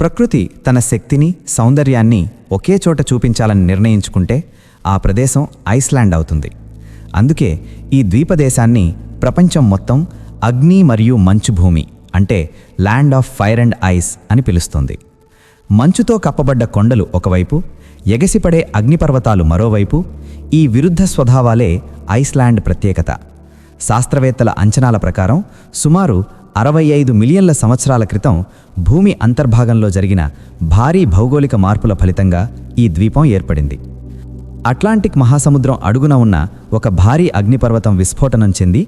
ప్రకృతి తన శక్తిని సౌందర్యాన్ని ఒకే చోట చూపించాలని నిర్ణయించుకుంటే ఆ ప్రదేశం ఐస్లాండ్ అవుతుంది. అందుకే ఈ ద్వీపదేశాన్ని ప్రపంచం మొత్తం అగ్ని మరియు మంచు భూమి అంటే land of fire and ice అని పిలుస్తుంది. మంచుతో కప్పబడ్డ కొండలు ఒకవైపు, ఎగసిపడే అగ్నిపర్వతాలు మరోవైపు. ఈ విరుద్ధ స్వభావాలే ఐస్లాండ్ ప్రత్యేకత. శాస్త్రవేత్తల అంచనాల ప్రకారం సుమారు 65 మిలియన్ల సంవత్సరాల క్రితం భూమి అంతర్భాగంలో జరిగిన భారీ భౌగోళిక మార్పుల ఫలితంగా ఈ ద్వీపం ఏర్పడింది. అట్లాంటిక్ మహాసముద్రం అడుగున ఉన్న ఒక భారీ అగ్నిపర్వతం విస్ఫోటనం చెంది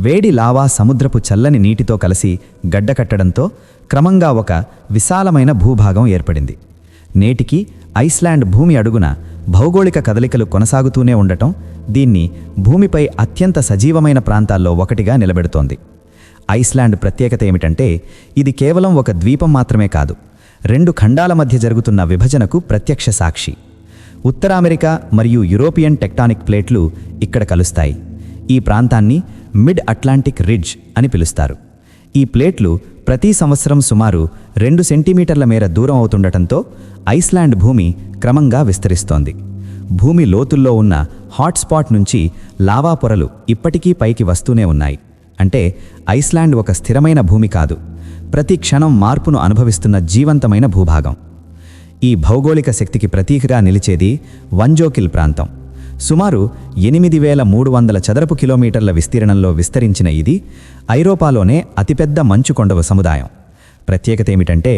వేడి లావా సముద్రపు చల్లని నీటితో కలిసి గడ్డకట్టడంతో క్రమంగా ఒక విశాలమైన భూభాగం ఏర్పడింది. నేటికి ఐస్లాండ్ భూమి అడుగున భౌగోళిక కదలికలు కొనసాగుతూనే ఉండటం దీన్ని భూమిపై అత్యంత సజీవమైన ప్రాంతాల్లో ఒకటిగా నిలబెడుతోంది. ఐస్లాండ్ ప్రత్యేకత ఏమిటంటే ఇది కేవలం ఒక ద్వీపం మాత్రమే కాదు, 2 ఖండాల మధ్య జరుగుతున్న విభజనకు ప్రత్యక్ష సాక్షి. ఉత్తర అమెరికా మరియు యూరోపియన్ టెక్టానిక్ ప్లేట్లు ఇక్కడ కలుస్తాయి. ఈ ప్రాంతాన్ని మిడ్ అట్లాంటిక్ రిడ్జ్ అని పిలుస్తారు. ఈ ప్లేట్లు ప్రతి సంవత్సరం సుమారు 2 సెంటీమీటర్ల మేర దూరం అవుతుండటంతో ఐస్లాండ్ భూమి క్రమంగా విస్తరిస్తోంది. భూమి లోతుల్లో ఉన్న హాట్స్పాట్ నుంచి లావా పొరలు ఇప్పటికీ పైకి వస్తూనే ఉన్నాయి. అంటే ఐస్లాండ్ ఒక స్థిరమైన భూమి కాదు, ప్రతి క్షణం మార్పును అనుభవిస్తున్న జీవంతమైన భూభాగం. ఈ భౌగోళిక శక్తికి ప్రతీకగా నిలిచేది వంజోకిల్ ప్రాంతం. సుమారు 8300 చదరపు కిలోమీటర్ల విస్తీర్ణంలో విస్తరించిన ఇది ఐరోపాలోనే అతిపెద్ద మంచుకొండ సముదాయం. ప్రత్యేకత ఏమిటంటే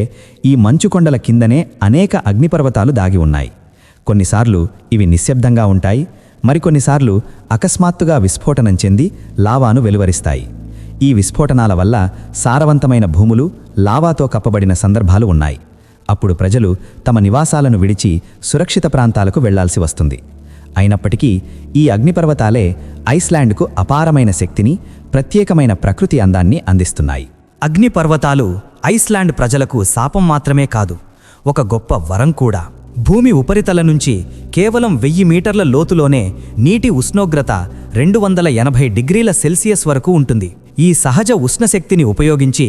ఈ మంచుకొండల కిందనే అనేక అగ్నిపర్వతాలు దాగి ఉన్నాయి. కొన్నిసార్లు ఇవి నిశ్శబ్దంగా ఉంటాయి, మరికొన్నిసార్లు అకస్మాత్తుగా విస్ఫోటనం చెంది లావాను వెలువరిస్తాయి. ఈ విస్ఫోటనాల వల్ల సారవంతమైన భూములు లావాతో కప్పబడిన సందర్భాలు ఉన్నాయి. అప్పుడు ప్రజలు తమ నివాసాలను విడిచి సురక్షిత ప్రాంతాలకు వెళ్లాల్సి వస్తుంది. అయినప్పటికీ ఈ అగ్నిపర్వతాలే ఐస్లాండ్కు అపారమైన శక్తిని, ప్రత్యేకమైన ప్రకృతి అందాన్ని అందిస్తున్నాయి. అగ్నిపర్వతాలు ఐస్లాండ్ ప్రజలకు శాపం మాత్రమే కాదు, ఒక గొప్ప వరం కూడా. భూమి ఉపరితల నుంచి కేవలం 1000 మీటర్ల లోతులోనే నీటి ఉష్ణోగ్రత 280 డిగ్రీల సెల్సియస్ వరకు ఉంటుంది. ఈ సహజ ఉష్ణశక్తిని ఉపయోగించి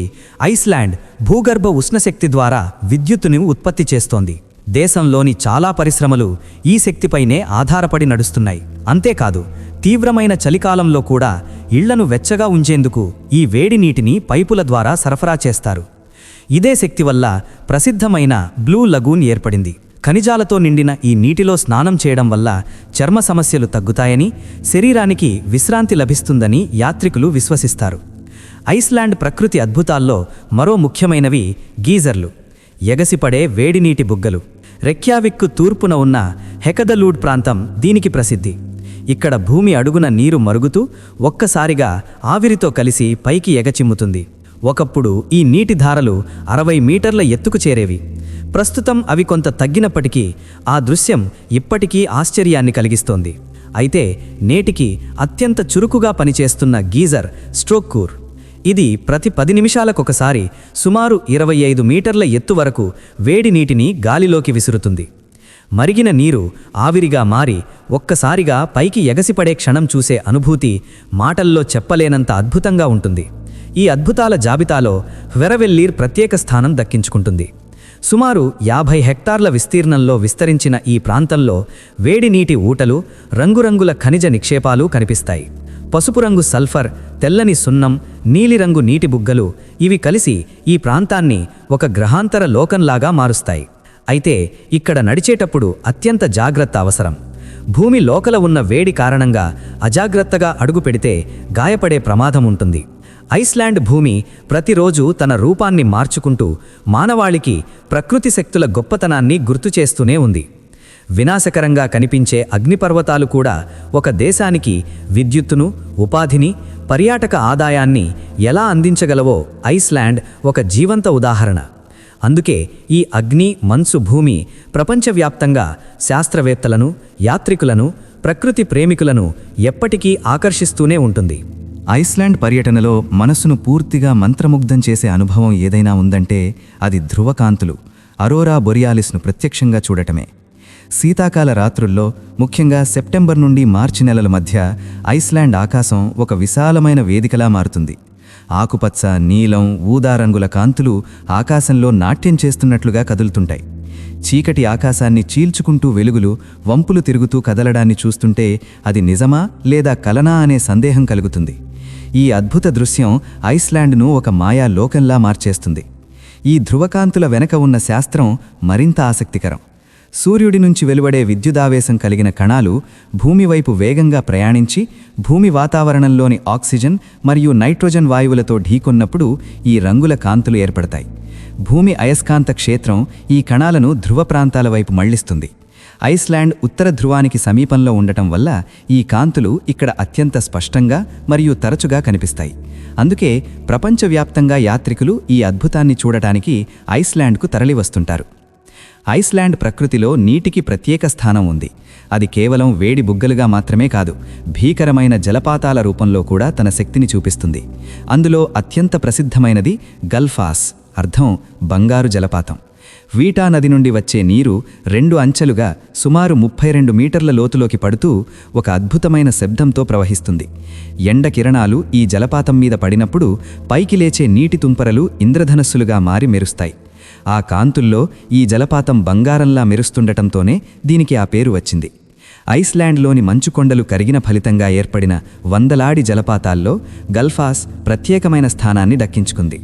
ఐస్లాండ్ భూగర్భ ఉష్ణశక్తి ద్వారా విద్యుత్తుని ఉత్పత్తి చేస్తోంది. దేశంలోని చాలా పరిశ్రమలు ఈ శక్తిపైనే ఆధారపడి నడుస్తున్నాయి. అంతేకాదు, తీవ్రమైన చలికాలంలో కూడా ఇళ్లను వెచ్చగా ఉంచేందుకు ఈ వేడి నీటిని పైపుల ద్వారా సరఫరా చేస్తారు. ఇదే శక్తి వల్ల ప్రసిద్ధమైన బ్లూ లగూన్ ఏర్పడింది. ఖనిజాలతో నిండిన ఈ నీటిలో స్నానం చేయడం వల్ల చర్మ సమస్యలు తగ్గుతాయని, శరీరానికి విశ్రాంతి లభిస్తుందని యాత్రికులు విశ్వసిస్తారు. ఐస్లాండ్ ప్రకృతి అద్భుతాల్లో మరో ముఖ్యమైనవి గీజర్లు, ఎగసిపడే వేడినీటి బుగ్గలు. రెక్యావిక్కు తూర్పున ఉన్న హెకదలూడ్ ప్రాంతం దీనికి ప్రసిద్ధి. ఇక్కడ భూమి అడుగున నీరు మరుగుతూ ఒక్కసారిగా ఆవిరితో కలిసి పైకి ఎగచిమ్ముతుంది. ఒకప్పుడు ఈ నీటి ధారలు 60 మీటర్ల ఎత్తుకు చేరేవి. ప్రస్తుతం అవి కొంత తగ్గినప్పటికీ ఆ దృశ్యం ఇప్పటికీ ఆశ్చర్యాన్ని కలిగిస్తోంది. అయితే నేటికి అత్యంత చురుకుగా పనిచేస్తున్న గీజర్ స్ట్రోక్ కూర్. ఇది ప్రతి 10 నిమిషాలకొకసారి సుమారు 25 మీటర్ల ఎత్తు వరకు వేడి నీటిని గాలిలోకి విసురుతుంది. మరిగిన నీరు ఆవిరిగా మారి ఒక్కసారిగా పైకి ఎగసిపడే క్షణం చూసే అనుభూతి మాటల్లో చెప్పలేనంత అద్భుతంగా ఉంటుంది. ఈ అద్భుతాల జాబితాలో హ్వెరవెల్లీర్ ప్రత్యేక స్థానం దక్కించుకుంటుంది. సుమారు 50 హెక్టార్ల విస్తీర్ణంలో విస్తరించిన ఈ ప్రాంతంలో వేడి నీటి ఊటలు, రంగురంగుల ఖనిజ నిక్షేపాలు కనిపిస్తాయి. పసుపు రంగు సల్ఫర్, తెల్లని సున్నం, నీలిరంగు నీటి బుగ్గలు ఇవి కలిసి ఈ ప్రాంతాన్ని ఒక గ్రహాంతర లోకంలాగా మారుస్తాయి. అయితే ఇక్కడ నడిచేటప్పుడు అత్యంత జాగ్రత్త అవసరం. భూమి లోకల ఉన్న వేడి కారణంగా అజాగ్రత్తగా అడుగు పెడితే గాయపడే ప్రమాదం ఉంటుంది. ఐస్లాండ్ భూమి ప్రతిరోజు తన రూపాన్ని మార్చుకుంటూ మానవాళికి ప్రకృతి శక్తుల గొప్పతనాన్ని గుర్తుచేస్తూనే ఉంది. వినాశకరంగా కనిపించే అగ్నిపర్వతాలు కూడా ఒక దేశానికి విద్యుత్తును, ఉపాధిని, పర్యాటక ఆదాయాన్ని ఎలా అందించగలవో ఐస్లాండ్ ఒక జీవంత ఉదాహరణ. అందుకే ఈ అగ్ని మంచు భూమి ప్రపంచవ్యాప్తంగా శాస్త్రవేత్తలను, యాత్రికులను, ప్రకృతి ప్రేమికులను ఎప్పటికీ ఆకర్షిస్తూనే ఉంటుంది. ఐస్లాండ్ పర్యటనలో మనసును పూర్తిగా మంత్రముగ్ధం చేసే అనుభవం ఏదైనా ఉందంటే అది ధ్రువకాంతులు, అరోరా బొరియాలిస్ను ప్రత్యక్షంగా చూడటమే. శీతాకాల రాత్రుల్లో, ముఖ్యంగా సెప్టెంబర్ నుండి మార్చి నెలల మధ్య ఐస్లాండ్ ఆకాశం ఒక విశాలమైన వేదికలా మారుతుంది. ఆకుపచ్చ, నీలం, ఊదా రంగుల కాంతులు ఆకాశంలో నాట్యం చేస్తున్నట్లుగా కదులుతుంటాయి. చీకటి ఆకాశాన్ని చీల్చుకుంటూ వెలుగులు వంపులు తిరుగుతూ కదలడాన్ని చూస్తుంటే అది నిజమా లేదా కలనా అనే సందేహం కలుగుతుంది. ఈ అద్భుత దృశ్యం ఐస్లాండ్ను ఒక మాయా లోకంలా మార్చేస్తుంది. ఈ ధృవకాంతుల వెనక ఉన్న శాస్త్రం మరింత ఆసక్తికరం. సూర్యుడి నుంచి వెలువడే విద్యుదావేశం కలిగిన కణాలు భూమి వైపు వేగంగా ప్రయాణించి భూమి వాతావరణంలోని ఆక్సిజన్ మరియు నైట్రోజన్ వాయువులతో ఢీకొన్నప్పుడు ఈ రంగుల కాంతులు ఏర్పడతాయి. భూమి అయస్కాంత క్షేత్రం ఈ కణాలను ధృవ ప్రాంతాల వైపు మళ్లిస్తుంది. ఐస్లాండ్ ఉత్తర ధృవానికి సమీపంలో ఉండటం వల్ల ఈ కాంతులు ఇక్కడ అత్యంత స్పష్టంగా మరియు తరచుగా కనిపిస్తాయి. అందుకే ప్రపంచవ్యాప్తంగా యాత్రికులు ఈ అద్భుతాన్ని చూడటానికి ఐస్లాండ్కు తరలివస్తుంటారు. ఐస్లాండ్ ప్రకృతిలో నీటికి ప్రత్యేక స్థానం ఉంది. అది కేవలం వేడి బుగ్గలుగా మాత్రమే కాదు, భీకరమైన జలపాతాల రూపంలో కూడా తన శక్తిని చూపిస్తుంది. అందులో అత్యంత ప్రసిద్ధమైనది గల్ఫాస్, అర్థం బంగారు జలపాతం. వీటా నది నుండి వచ్చే నీరు 2 అంచెలుగా సుమారు 32 మీటర్ల లోతులోకి పడుతూ ఒక అద్భుతమైన శబ్దంతో ప్రవహిస్తుంది. ఎండ కిరణాలు ఈ జలపాతం మీద పడినప్పుడు పైకి లేచే నీటి తుంపరలు ఇంద్రధనస్సులుగా మారి మెరుస్తాయి. ఆ కాంతుల్లో ఈ జలపాతం బంగారంలా మెరుస్తుండటంతోనే దీనికి ఆ పేరు వచ్చింది. ఐస్లాండ్లోని మంచుకొండలు కరిగిన ఫలితంగా ఏర్పడిన వందలాది జలపాతాల్లో గల్ఫాస్ ప్రత్యేకమైన స్థానాన్ని దక్కించుకుంది.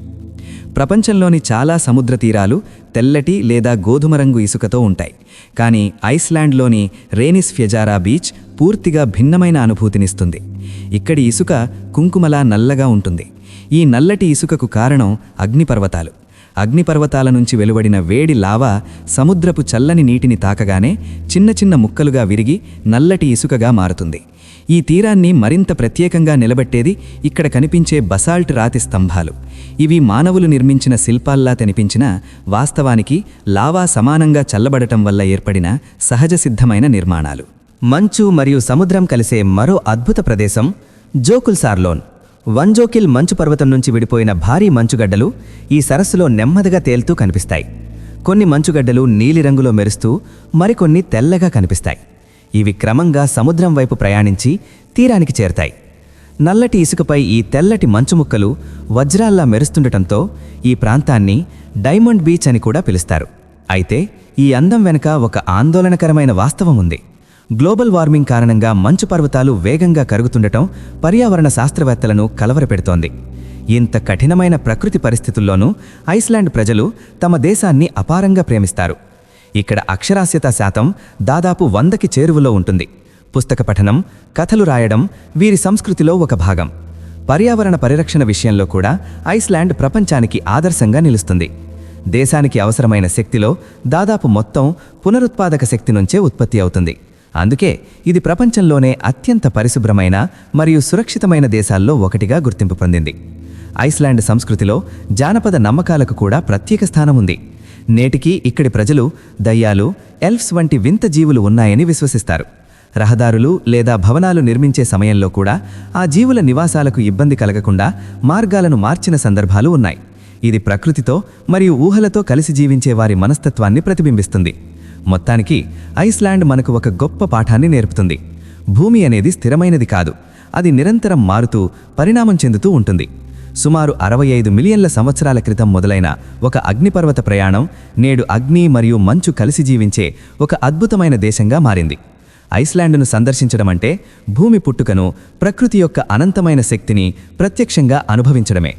ప్రపంచంలోని చాలా సముద్ర తీరాలు తెల్లటి లేదా గోధుమ రంగు ఇసుకతో ఉంటాయి. కానీ ఐస్లాండ్లోని రేనిస్ ఫ్యజారా బీచ్ పూర్తిగా భిన్నమైన అనుభూతినిస్తుంది. ఇక్కడి ఇసుక కుంకుమలా నల్లగా ఉంటుంది. ఈ నల్లటి ఇసుకకు కారణం అగ్నిపర్వతాలు. అగ్నిపర్వతాల నుంచి వెలువడిన వేడి లావా సముద్రపు చల్లని నీటిని తాకగానే చిన్న చిన్న ముక్కలుగా విరిగి నల్లటి ఇసుకగా మారుతుంది. ఈ తీరాన్ని మరింత ప్రత్యేకంగా నిలబెట్టేది ఇక్కడ కనిపించే బసాల్ట్ రాతి స్తంభాలు. ఇవి మానవులు నిర్మించిన శిల్పాల్లా కనిపించినా వాస్తవానికి లావా సమానంగా చల్లబడటం వల్ల ఏర్పడిన సహజ సిద్ధమైన నిర్మాణాలు. మంచు మరియు సముద్రం కలిసే మరో అద్భుత ప్రదేశం జోకుల్ సార్లోన్. వంజోకిల్ మంచు పర్వతం నుంచి విడిపోయిన భారీ మంచుగడ్డలు ఈ సరస్సులో నెమ్మదిగా తేలుతూ కనిపిస్తాయి. కొన్ని మంచుగడ్డలు నీలిరంగులో మెరుస్తూ మరికొన్ని తెల్లగా కనిపిస్తాయి. ఇవి క్రమంగా సముద్రం వైపు ప్రయాణించి తీరానికి చేరతాయి. నల్లటి ఇసుకపై ఈ తెల్లటి మంచు ముక్కలు వజ్రాల్లా మెరుస్తుండటంతో ఈ ప్రాంతాన్ని డైమండ్ బీచ్ అని కూడా పిలుస్తారు. అయితే ఈ అందం వెనుక ఒక ఆందోళనకరమైన వాస్తవం ఉంది. గ్లోబల్ వార్మింగ్ కారణంగా మంచు పర్వతాలు వేగంగా కరుగుతుండటం పర్యావరణ శాస్త్రవేత్తలను కలవరపెడుతోంది. ఇంత కఠినమైన ప్రకృతి పరిస్థితుల్లోనూ ఐస్లాండ్ ప్రజలు తమ దేశాన్ని అపారంగా ప్రేమిస్తారు. ఇక్కడ అక్షరాస్యత శాతం దాదాపు 100కి చేరువలో ఉంటుంది. పుస్తక పఠనం, కథలు రాయడం వీరి సంస్కృతిలో ఒక భాగం. పర్యావరణ పరిరక్షణ విషయంలో కూడా ఐస్లాండ్ ప్రపంచానికి ఆదర్శంగా నిలుస్తుంది. దేశానికి అవసరమైన శక్తిలో దాదాపు మొత్తం పునరుత్పాదక శక్తి నుంచే ఉత్పత్తి అవుతుంది. అందుకే ఇది ప్రపంచంలోనే అత్యంత పరిశుభ్రమైన మరియు సురక్షితమైన దేశాల్లో ఒకటిగా గుర్తింపు పొందింది. ఐస్లాండ్ సంస్కృతిలో జానపద నమ్మకాలకు కూడా ప్రత్యేక స్థానం ఉంది. నేటికీ ఇక్కడి ప్రజలు దయ్యాలు, ఎల్ఫ్స్ వంటి వింత జీవులు ఉన్నాయని విశ్వసిస్తారు. రహదారులు లేదా భవనాలు నిర్మించే సమయంలో కూడా ఆ జీవుల నివాసాలకు ఇబ్బంది కలగకుండా మార్గాలను మార్చిన సందర్భాలు ఉన్నాయి. ఇది ప్రకృతితో మరియు ఊహలతో కలిసి జీవించే వారి మనస్తత్వాన్ని ప్రతిబింబిస్తుంది. మొత్తానికి ఐస్లాండ్ మనకు ఒక గొప్ప పాఠాన్ని నేర్పుతుంది. భూమి అనేది స్థిరమైనది కాదు, అది నిరంతరం మారుతూ పరిణామం చెందుతూ ఉంటుంది. సుమారు 65 మిలియన్ల సంవత్సరాల క్రితం మొదలైన ఒక అగ్నిపర్వత ప్రయాణం నేడు అగ్ని మరియు మంచు కలిసి జీవించే ఒక అద్భుతమైన దేశంగా మారింది. ఐస్లాండ్ను సందర్శించడం అంటే భూమి పుట్టుకను, ప్రకృతి యొక్క అనంతమైన శక్తిని ప్రత్యక్షంగా అనుభవించడమే.